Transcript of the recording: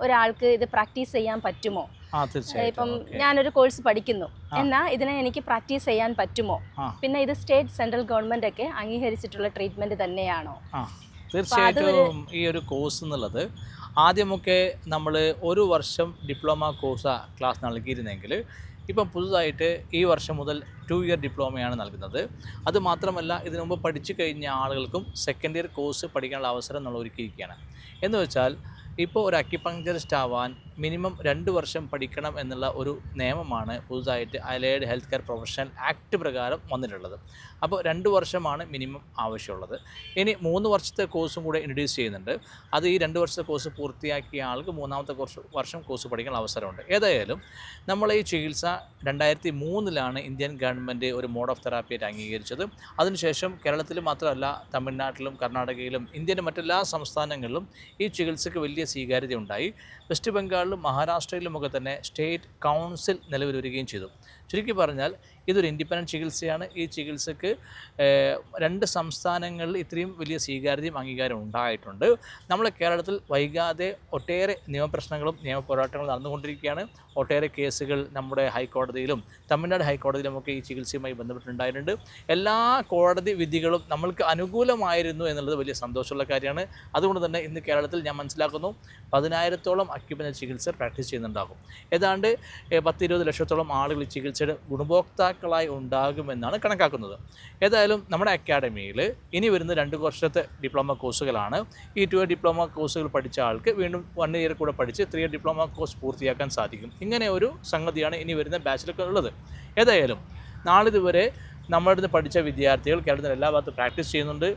ഒരാൾക്ക് ഇത് പ്രാക്ടീസ് ചെയ്യാൻ പറ്റുമോ? ഇപ്പം ഞാനൊരു കോഴ്സ് പഠിക്കുന്നു എന്നാൽ ഇതിനെ എനിക്ക് പ്രാക്ടീസ് ചെയ്യാൻ പറ്റുമോ? പിന്നെ ഇത് സ്റ്റേറ്റ് സെൻട്രൽ ഗവൺമെന്റ് ഒക്കെ അംഗീകരിച്ചിട്ടുള്ള ട്രീറ്റ്മെന്റ് തന്നെയാണോ? തീർച്ചയായിട്ടും ഈ ഒരു കോഴ്സ് എന്നുള്ളത് ആദ്യമൊക്കെ നമ്മൾ ഒരു വർഷം ഡിപ്ലോമ കോഴ്സ് ക്ലാസ് നൽകിയിരുന്നെങ്കിൽ ഇപ്പം പുതുതായിട്ട് ഈ വർഷം മുതൽ 2 ഇയർ ഡിപ്ലോമയാണ് നൽകുന്നത്. അതുമാത്രമല്ല ഇതിനു മുമ്പ് പഠിച്ചു കഴിഞ്ഞ ആളുകൾക്കും സെക്കൻഡ് ഇയർ കോഴ്സ് പഠിക്കാനുള്ള അവസരം നമ്മൾ ഒരുക്കിയിരിക്കുകയാണ്. എന്ന് വെച്ചാൽ ഇപ്പോൾ ഒരു അക്യുപങ്ക്ചറിസ്റ്റ് ആവാൻ മിനിമം 2 വർഷം പഠിക്കണം എന്നുള്ള ഒരു നിയമമാണ് പുതുതായിട്ട് allied health care professional act പ്രകാരം വന്നിട്ടുള്ളത്. അപ്പോൾ 2 വർഷമാണ് മിനിമം ആവശ്യമുള്ളത്. ഇനി 3 വർഷത്തെ കോഴ്സും കൂടെ ഇൻട്രൊഡ്യൂസ് ചെയ്യുന്നുണ്ട്. അത് ഈ 2 വർഷത്തെ കോഴ്സ് പൂർത്തിയാക്കിയ ആൾക്ക് 3ാമത്തെ വർഷം കോഴ്സ് പഠിക്കാനുള്ള അവസരമുണ്ട്. ഏതായാലും നമ്മൾ ഈ ചികിത്സ 2003-ലാണ് ഇന്ത്യൻ ഗവൺമെൻറ് ഒരു മോഡ് ഓഫ് തെറാപ്പിയായിട്ട് അംഗീകരിച്ചത്. അതിനുശേഷം കേരളത്തിൽ മാത്രമല്ല തമിഴ്നാട്ടിലും കർണാടകയിലും ഇന്ത്യൻ്റെ മറ്റെല്ലാ സംസ്ഥാനങ്ങളിലും ഈ ചികിത്സയ്ക്ക് വലിയ സ്വീകാര്യത ഉണ്ടായി. വെസ്റ്റ് ബംഗാളിലും മഹാരാഷ്ട്രയിലുമൊക്കെ തന്നെ സ്റ്റേറ്റ് കൗൺസിൽ നിലവിൽ വരികയും ചെയ്തു. ചുരുക്കി പറഞ്ഞാൽ ഇതൊരു ഇൻഡിപെൻഡൻറ്റ് ചികിത്സയാണ്. ഈ ചികിത്സക്ക് 2 സംസ്ഥാനങ്ങളിൽ ഇത്രയും വലിയ സ്വീകാര്യതയും അംഗീകാരം ഉണ്ടായിട്ടുണ്ട്. നമ്മളെ കേരളത്തിൽ വൈകാതെ ഒട്ടേറെ നിയമപ്രശ്നങ്ങളും നിയമപോരാട്ടങ്ങളും നടന്നുകൊണ്ടിരിക്കുകയാണ്. ഒട്ടേറെ കേസുകൾ നമ്മുടെ ഹൈക്കോടതിയിലും തമിഴ്നാട് ഹൈക്കോടതിയിലുമൊക്കെ ഈ ചികിത്സയുമായി ബന്ധപ്പെട്ടുണ്ടായിട്ടുണ്ട്. എല്ലാ കോടതി വിധികളും നമ്മൾക്ക് അനുകൂലമായിരുന്നു എന്നുള്ളത് വലിയ സന്തോഷമുള്ള കാര്യമാണ്. അതുകൊണ്ട് തന്നെ ഇന്ന് കേരളത്തിൽ ഞാൻ മനസ്സിലാക്കുന്നു 10,000-ഓളം അക്യുപഞ്ചർ ചികിത്സ പ്രാക്ടീസ് ചെയ്യുന്നുണ്ടാകും. ഏതാണ്ട് 10-20 ലക്ഷത്തോളം ആളുകൾ ഈ ചികിത്സയുടെ ഗുണഭോക്താക്കളായി ഉണ്ടാകുമെന്നാണ് കണക്കാക്കുന്നത്. ഏതായാലും നമ്മുടെ അക്കാഡമിയിൽ ഇനി വരുന്ന 2 വർഷത്തെ ഡിപ്ലോമ കോഴ്സുകളാണ്. ഈ 2 ഇയർ ഡിപ്ലോമ കോഴ്സുകൾ പഠിച്ച ആൾക്ക് വീണ്ടും 1 ഇയർ കൂടെ പഠിച്ച് 3 ഇയർ ഡിപ്ലോമ കോഴ്സ് പൂർത്തിയാക്കാൻ സാധിക്കും. ഇങ്ങനെ ഒരു സംഗതിയാണ് ഇനി വരുന്ന ബാച്ചിലൊക്കെ ഉള്ളത്. ഏതായാലും നാളിതുവരെ നമ്മളിന്ന് പഠിച്ച വിദ്യാർത്ഥികൾ കേരളത്തിൽ എല്ലാ ഭാഗത്തും പ്രാക്ടീസ് ചെയ്യുന്നുണ്ട്.